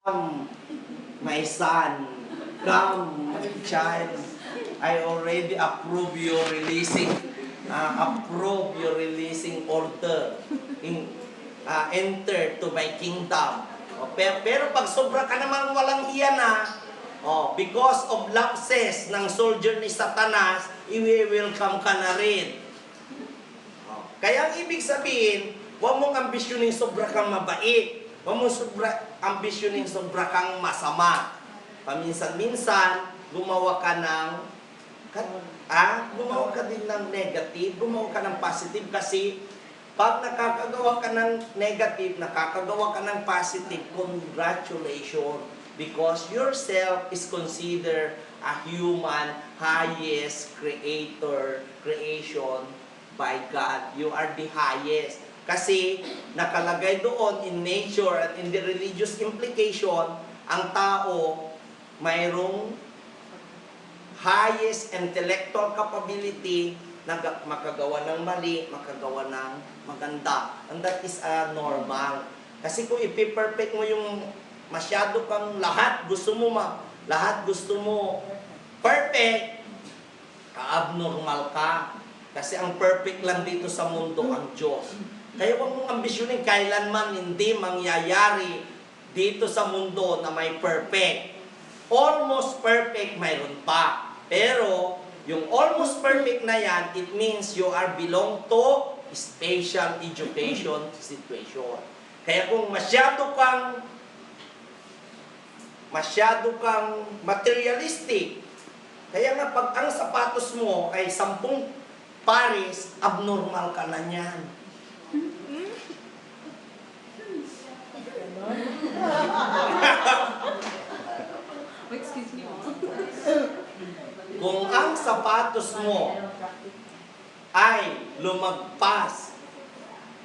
Come, my son, come, my child. I already approve your releasing order. Enter to my kingdom. Pero pag sobra ka naman walang hiya na, because of lapses ng soldier ni Satanas, i-welcome ka na rin. Kaya ang ibig sabihin, huwag mong ambisyoning sobra kang mabait. Huwag mong ambisyoning sobra kang masama. Paminsan-minsan, gumawa ka din ng negative, gumawa ka ng positive kasi pag nakakagawa ka ng negative, nakakagawa ka ng positive, congratulations. Because yourself is considered a human highest creation by God. You are the highest. Kasi nakalagay doon in nature at in the religious implication, ang tao mayroong highest intellectual capability na makagawa ng mali, makagawa ng maganda. And that is normal. Kasi kung ipi-perfect mo yung masyado kang lahat gusto mo perfect, abnormal ka. Kasi ang perfect lang dito sa mundo ang Diyos. Kaya huwag mong ambisyonin kailanman hindi mangyayari dito sa mundo na may perfect. Almost perfect mayroon pa. Pero yung almost perfect na yan, it means you are belong to special education situation. Kaya kung masyado kang materialistic, kaya nga pag ang sapatos mo ay 10 pares, abnormal ka na niyan. Excuse me. Kung ang sapatos mo ay lumagpas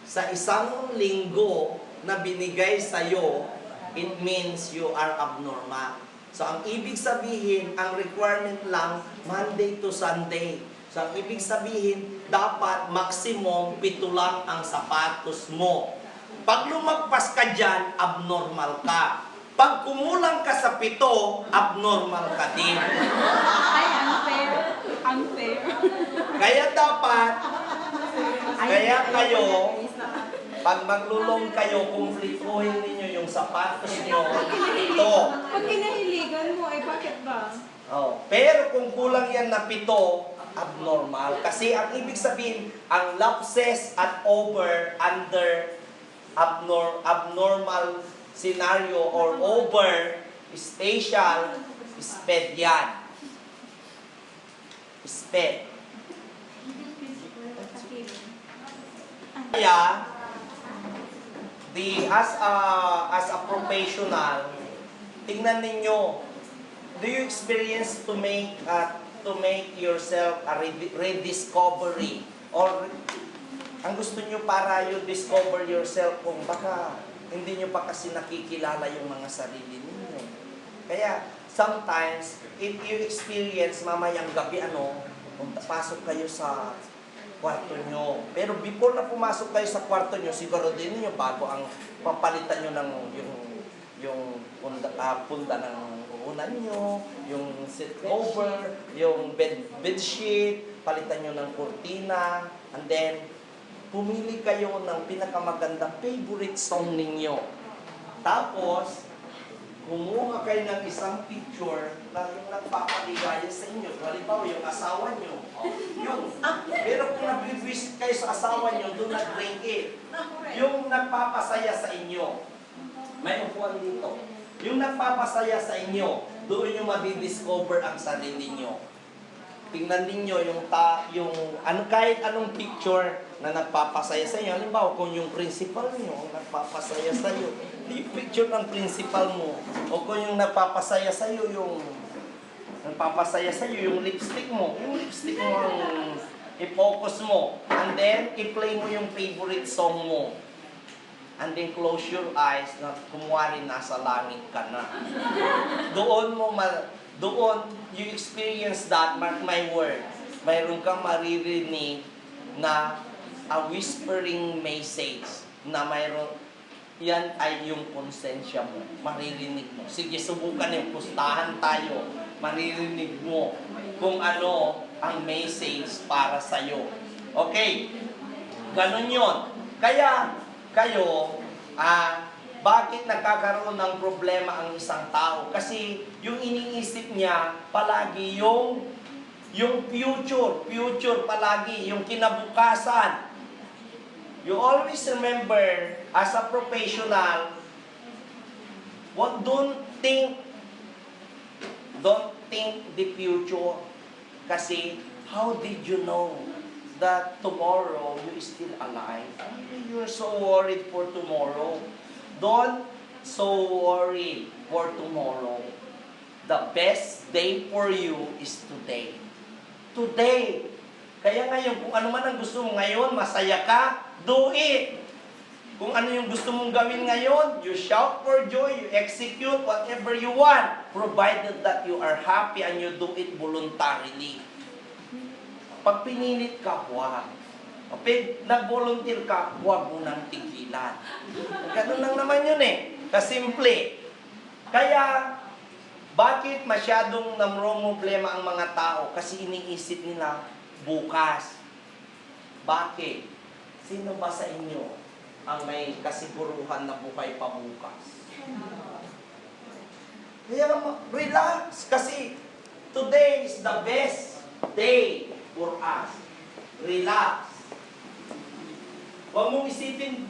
sa 1 linggo na binigay sa'yo, it means you are abnormal. So, ang ibig sabihin, ang requirement lang, Monday to Sunday. So, ang ibig sabihin, dapat maximum 7 lang ang sapatos mo. Pag lumagpas ka dyan, abnormal ka. Pag kumulang ka sa 7, abnormal ka din. Ay, unfair. Unfair. Kaya dapat, kayo, pag maglulong kayo, kumplituhin ninyo yung sapatos nyo. Ito. Pag kinahiligan mo, ay bakit ba? Pero kung kulang yan na 7, abnormal. Kasi ang ibig sabihin, ang lapses at under abnormal scenario or over spatial, sped yan. Sped. Kaya, as a professional, tingnan ninyo, do you experience to make yourself a rediscovery? Or ang gusto nyo para you discover yourself kung baka hindi nyo pa kasi nakikilala yung mga sarili ninyo. Kaya, sometimes, if you experience mamayang gabi, pasok kayo sa kwarto nyo. Pero before na pumasok kayo sa kwarto nyo, siguro din nyo bago ang papalitan nyo ng yung punda ng unan nyo, yung seat cover, yung bed sheet, palitan nyo ng kurtina, and then, pumili kayo ng pinakamaganda favorite song ninyo. Tapos, kumuha kayo ng isang picture na yung nagpapaligaya sa inyo. Halimbawa, yung asawa nyo. Pero kung nag-wish kayo sa asawa nyo, do not drink it. Yung nagpapasaya sa inyo. May upuan dito. Yung nagpapasaya sa inyo, doon nyo madidiscover ang sarili nyo. Tingnan ninyo kahit anong picture na nagpapasaya sa inyo. Halimbawa, kung yung principal nyo nagpapasaya sa iyo, yung picture ng principal mo. O kung yung nagpapasaya sa iyo, yung lipstick mo. Yung lipstick mo ang i-focus mo. And then, i-play mo yung favorite song mo. And then, close your eyes na kumwari nasa langit ka na. Doon, you experience that, mark my word, mayroon kang maririnig na a whispering message na mayroon yan ay yung konsensya mo. Maririnig mo. Sige, subukan yung pustahan tayo. Maririnig mo kung ano ang message para sa'yo. Okay? Ganon yun. Kaya, kayo, bakit nagkakaroon ng problema ang isang tao? Kasi yung iniisip niya, palagi yung future palagi, yung kinabukasan. You always remember, as a professional, don't think the future. Kasi, how did you know that tomorrow you is still alive? You're so worried for tomorrow. Don't so worried for tomorrow. The best day for you is today. Today. Kaya ngayon, kung ano man ang gusto mo ngayon, masaya ka, do it. Kung ano yung gusto mong gawin ngayon, you shout for joy, you execute whatever you want, provided that you are happy and you do it voluntarily. Pag pinilit ka, huwag. Pag nag-volunteer ka, huwag mo nang tigilan. Ganun lang naman yun eh. Kasimple. Kaya, bakit masyadong namromoblema ang mga tao? Kasi iniisip nila, bukas. Bakit? Sino ba sa inyo ang may kasiguruhan na buhay pa bukas? Kaya relax. Kasi today is the best day for us. Relax. Huwag mong isipin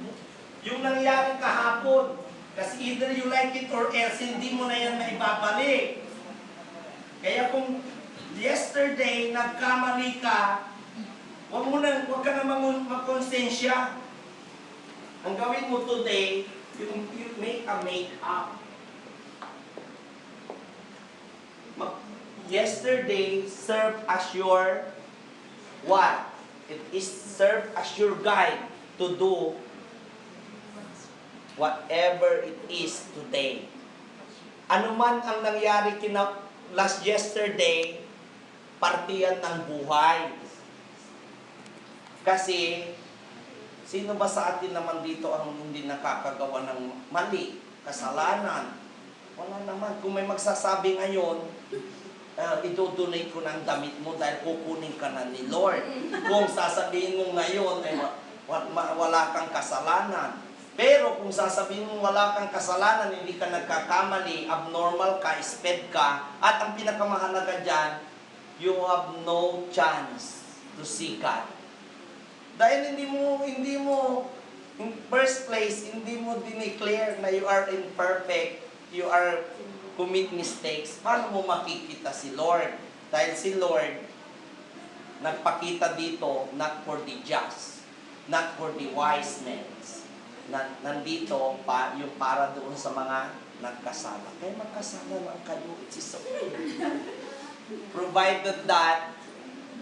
yung nangyari kahapon. Kasi either you like it or else, hindi mo na yan maibabalik. Kaya kung yesterday, nagkamali ka, huwag ka na makonsensya. Ang gawin mo today, you make a make-up. Yesterday, serve as your what? It is serve as your guide to do whatever it is today. Ano man ang nangyari last yesterday, partiyan ng buhay. Kasi, sino ba sa atin naman dito ang hindi nakakagawa ng mali, kasalanan? Wala naman. Kung may magsasabi ngayon, idodonate ko ng damit mo dahil kukunin ka na ni Lord. Kung sasabihin mo ngayon, ay wala kang kasalanan. Pero kung sasabihin mo wala kang kasalanan, hindi ka nagkakamali, abnormal ka, sped ka, at ang pinakamahalaga dyan, you have no chance to see God. Dahil hindi mo, in first place, hindi mo dineclare na you are imperfect, you are commit mistakes. Paano mo makikita si Lord? Dahil si Lord, nagpakita dito, not for the just, not for the wise men. Nandito pa yung para doon sa mga nagkasala. Kaya magkasala lang kayo, it's okay. Provided that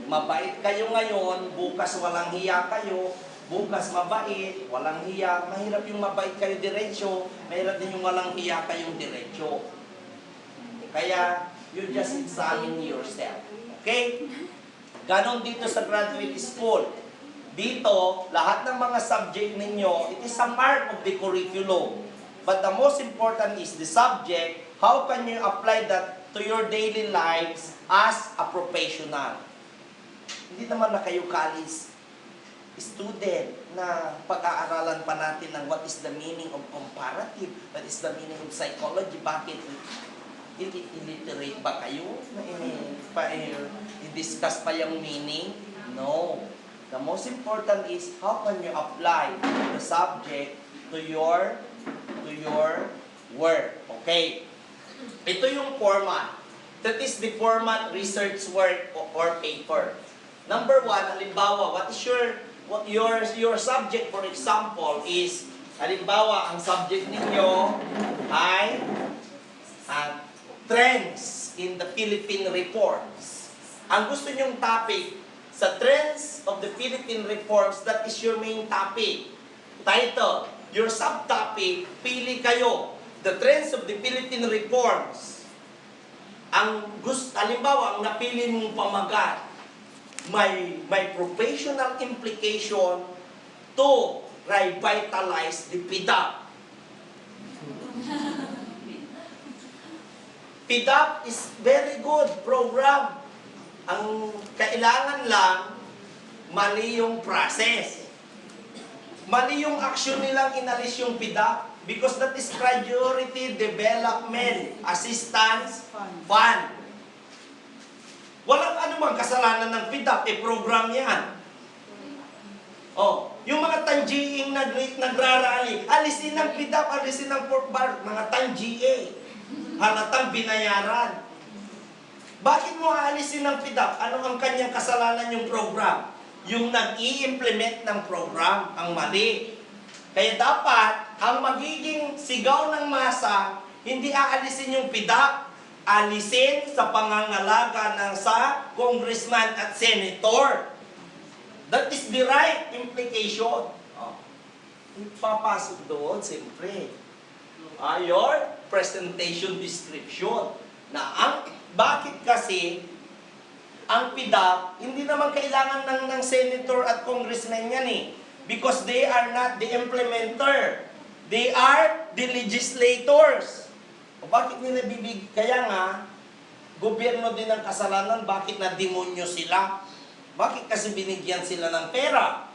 mabait kayo ngayon, bukas walang hiya kayo, bukas mabait, walang hiya. Mahirap yung mabait kayo diretsyo, mahirap din yung walang hiya kayong diretsyo. Kaya, you just examine yourself. Okay? Ganon dito sa graduate school. Dito, lahat ng mga subject ninyo, it is a part of the curriculum. But the most important is the subject. How can you apply that to your daily lives as a professional? Hindi naman na kayo college student na pag-aaralan pa natin ng what is the meaning of comparative, what is the meaning of psychology, bakit illiterate ba kayo? I-discuss pa yung meaning? No. The most important is how can you apply the subject to your work. Okay? Ito yung format. That is the format research work or paper. Number 1, halimbawa, what is your subject, for example, is, halimbawa, ang subject ninyo ay trends in the Philippine reforms. Ang gusto nyong topic sa trends of the Philippine reforms, that is your main topic. Title, your subtopic, pili kayo. The trends of the Philippine reforms. Halimbawa, ang napili mong pamagat, may professional implication to revitalize the PIDAP. PDAP is very good program. Ang kailangan lang, mali yung process. Mali yung action nilang inalis yung PDAP because that is Priority Development Assistance Fund. Walang anumang kasalanan ng PDAP, program yan. Oh, yung mga tangiing nagrarally, alisin ng PDAP, alisin ng Port Bar, mga tangiing. Halatang binayaran. Bakit mo aalisin ng PDAP? Ano ang kanyang kasalanan yung program? Yung nag-i-implement ng program, ang mali. Kaya dapat, ang magiging sigaw ng masa, hindi aalisin yung PDAP, alisin sa pangangalaga ng sa congressman at senator. That is the right implication. Oh. Papasok doon, siyempre. Your presentation description. Bakit kasi ang PDAP, hindi naman kailangan ng senator at congressman yan eh. Because they are not the implementer. They are the legislators. O bakit nila Kaya nga, gobyerno din ang kasalanan, bakit na demonyo sila? Bakit kasi binigyan sila ng pera?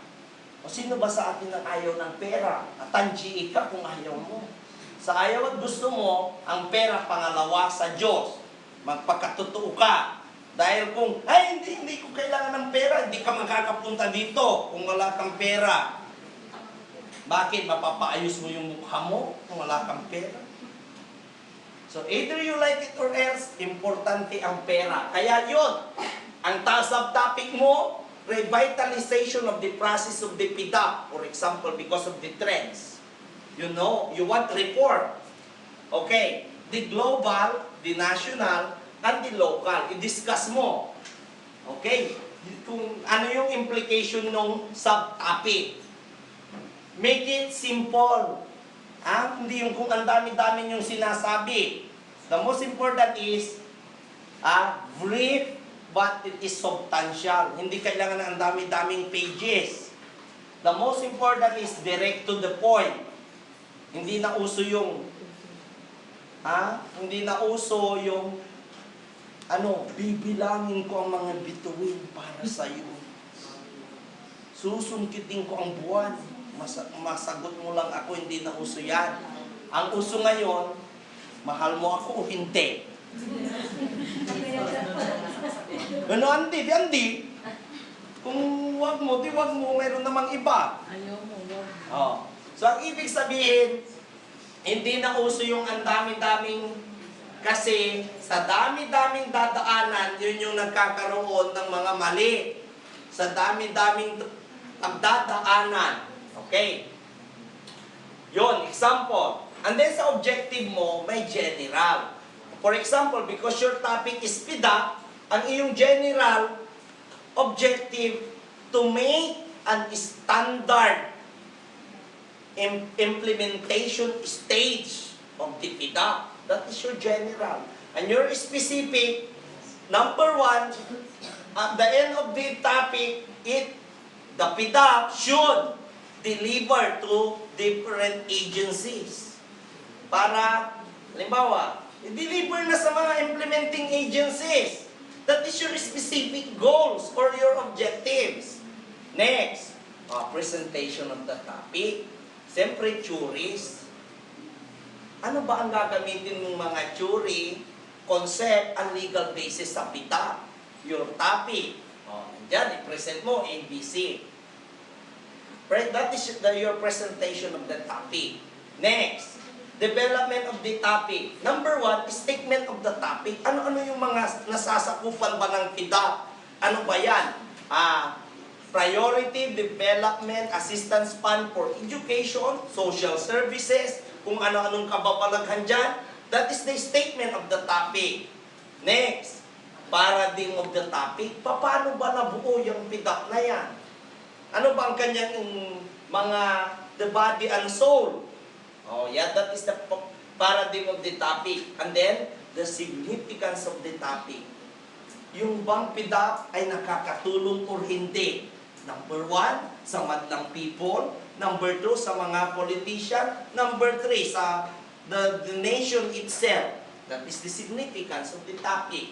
O sino ba sa atin ang ayaw ng pera? At tangi ka kung ayaw mo. Sa ayaw at gusto mo, ang pera pangalawa sa Diyos. Magpakatotoo ka. Dahil kung, hindi ko kailangan ng pera, hindi ka makakapunta dito kung wala kang pera. Bakit? Mapapaayos mo yung mukha mo kung wala kang pera? So, either you like it or else, importante ang pera. Kaya yun, ang subtopic mo, revitalization of the process of the PDAP. For example, because of the trends. You know, you want reform. Okay, the global, the national, and the local. I-discuss mo. Okay, kung ano yung implication ng subtopic. Make it simple. Hindi yung kung ang dami-dami yung sinasabi. The most important is, brief, but it is substantial. Hindi kailangan ng ang dami-daming pages. The most important is direct to the point. Hindi na uso yung, hindi na uso yung, bibilangin ko ang mga bituin para sa iyo. Susungkitin ko ang buwan. Masagot mo lang ako, hindi na uso yan. Ang uso ngayon, mahal mo ako o hindi? Andi. Kung wag mo, mayroon namang iba. Ayaw mo, wag. Oh. So, ang ibig sabihin, hindi na uso yung ang dami-daming, kasi sa dami-daming dadaanan, yun yung nagkakaroon ng mga mali. Sa dami-daming pagdadaanan. Okay? Yun, example. And then sa objective mo, may general. For example, because your topic is PDAP, ang iyong general objective to make an standard implementation stage of the PDAP. That is your general. And your specific, number one, at the end of the topic, the PDAP should deliver to different agencies. Para, halimbawa, i-deliver na sa mga implementing agencies. That is your specific goals or your objectives. Next, presentation of the topic. Siyempre, theories. Ano ba ang gagamitin ng mga theory, concept, and legal basis sa PDAP? Your topic. Diyan, i-present mo, ABC. That is your presentation of the topic. Next, development of the topic. Number one, statement of the topic. Ano-ano yung mga nasasakupan ba ng PDAP? Ano ba yan? Priority Development Assistance Fund for Education, Social Services, kung ano-anong kababalaghan dyan. That is the statement of the topic. Next, paradigm of the topic. Paano ba nabuo yung PDAP na yan? Ano ba ang kanyang mga the body and soul? That is the paradigm of the topic. And then, the significance of the topic. Yung bang PDAP ay nakakatulong or hindi? Number one, sa madlang people. Number two, sa mga politician. Number three, sa the nation itself. That is the significance of the topic.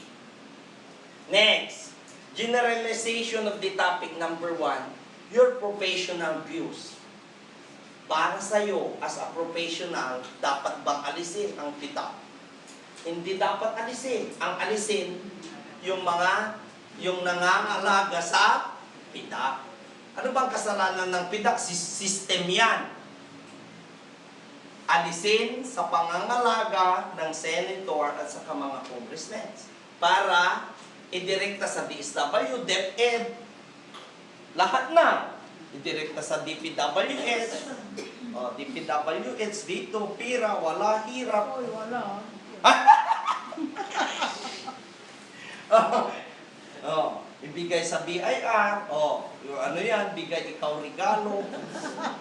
Next, generalization of the topic number 1, your professional views. Para sa'yo, as a professional, dapat bang alisin ang PIDAP? Hindi dapat alisin. Ang alisin, yung nangangalaga sa PIDAP. Ano bang kasalanan ng PIDAP? System yan. Alisin sa pangangalaga ng senator at sa mga congressmen para idirekta sa DSW, DepEd, lahat na. Idirekta sa DPWH, DPWH dito, pira, wala, hirap. Oy, wala. Ibigay sa BIR, ano yan, bigay ikaw regalo,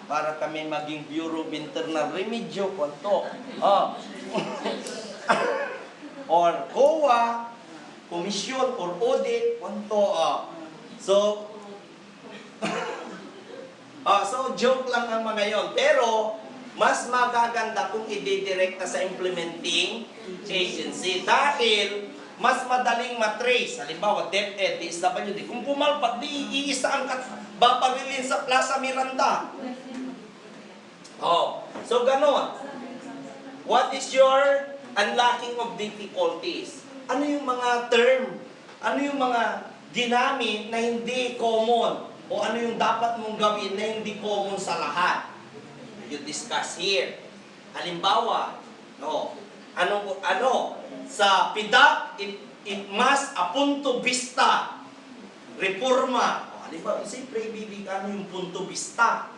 para kami maging Bureau of Internal Remedyo, kwanto. Or COA, komisyon or audit, kwanto. So joke lang ang mga yon. Pero, mas magaganda kung i-direkta sa implementing agency. Dahil, mas madaling matrace. Halimbawa, DepEd, DSWD. Kung pumalpak, di iisa ang babarilin sa Plaza Miranda. So ganon. What is your unlocking of difficulties? Ano yung mga term? Ano yung mga ginamit na hindi common? O ano yung dapat mong gawin na hindi common sa lahat? You discuss here. Halimbawa, sa PIDAP, it must a punto vista reforma. Halimbawa, siyempre ibibig ano yung punto vista.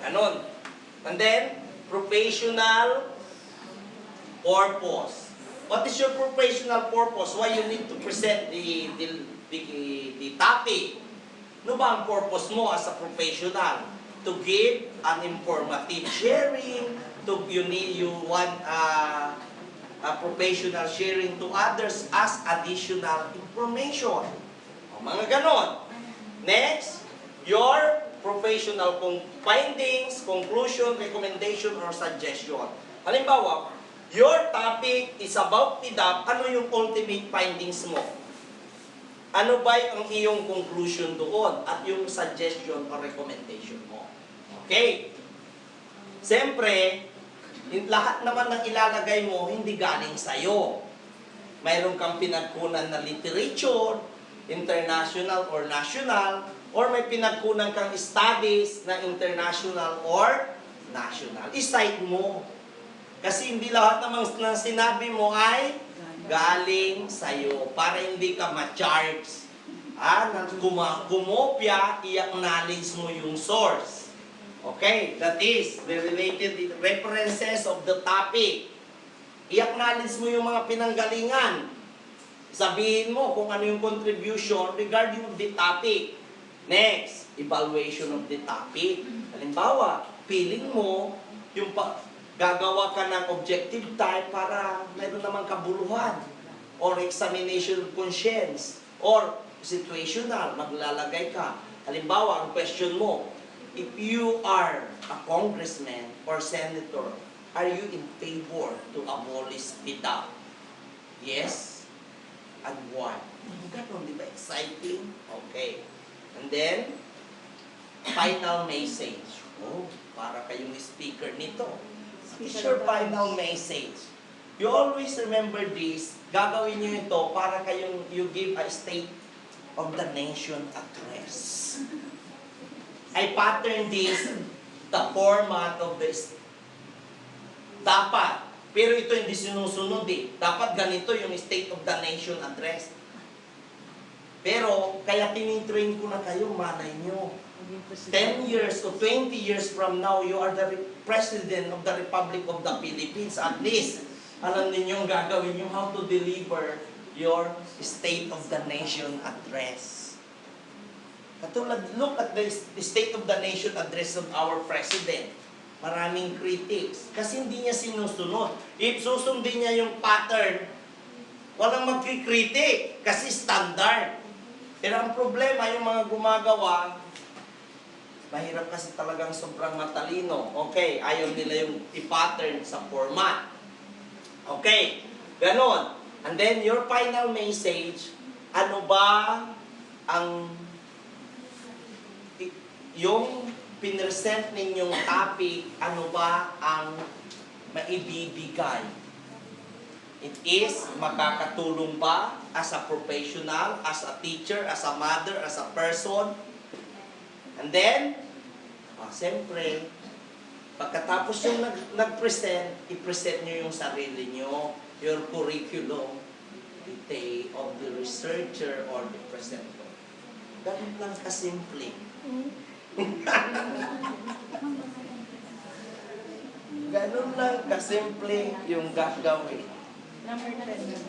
Ganon. And then, professional purpose. What is your professional purpose? Why you need to present the topic? Ano ba ang purpose mo as a professional? To give an informative sharing, you want a professional sharing to others as additional information. Mga ganon. Next, your professional findings, conclusion, recommendation, or suggestion. Halimbawa, your topic is about PIDAP, ano yung ultimate findings mo? Ano ba ang iyong conclusion doon at yung suggestion or recommendation mo? Okay. Siyempre, lahat naman ng ilalagay mo hindi galing sa'yo. Mayroon kang pinagkunan na literature, international or national, or may pinagkunan kang studies na international or national. I-cite mo. Kasi hindi lahat naman ng sinabi mo ay galing sa'yo para hindi ka ma-charge. Kumopya, i-acknowledge mo yung source. Okay, that is the related references of the topic. I-acknowledge mo yung mga pinanggalingan. Sabihin mo kung ano yung contribution regarding of the topic. Next, evaluation of the topic. Halimbawa, feeling mo yung gagawa ka ng objective type para mayroon namang kabuluhan or examination of conscience or situational, maglalagay ka. Halimbawa, ang question mo, if you are a congressman or senator, are you in favor to abolish PIDAP? Yes? And why? Ganon, di ba? Exciting? Okay. And then, final message. Para kayong speaker nito. It's your final message. You always remember this. Gagawin nyo ito para kayong you give a state of the nation address. I pattern this, the format of this. Dapat. Pero ito hindi sinusunod eh. Dapat ganito yung state of the nation address. Pero, kaya tinitrain ko na kayo, malay nyo. 10 years o 20 years from now, you are the President of the Republic of the Philippines. At least, alam ninyong gagawin yung how to deliver your State of the Nation address. Katulad, look at the State of the Nation address of our President. Maraming critics. Kasi hindi niya sinusunod. If susundin niya yung pattern, walang magkikritik. Kasi standard. Pero ang problema, yung mga gumagawa, mahirap kasi talagang sobrang matalino. Okay, ayaw nila yung i-pattern sa format. Okay, Ganon. And then your final message, ano ba ang yung pinresent ninyong topic, ano ba ang maibibigay? It is makakatulong ba as a professional, as a teacher, as a mother, as a person? And then, siyempre, pagkatapos yung nag-present, i-present nyo yung sarili nyo, your curriculum, detail of the researcher or the presenter. Ganun lang kasimple. Ganun lang kasimple yung gagawin. Number 10 na.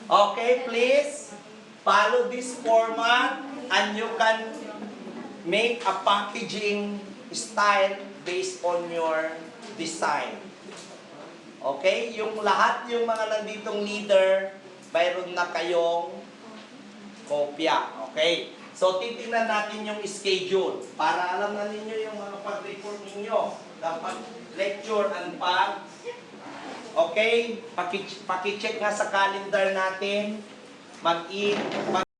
Okay, please follow this format and you can make a packaging style based on your design. Okay? Yung lahat yung mga nanditong leader, mayroon na kayong kopya. Okay? So, titingnan natin yung schedule para alam na ninyo yung mga pag-report ninyo. Dapat lecture and pag. Okay? Paki-check nga sa calendar natin.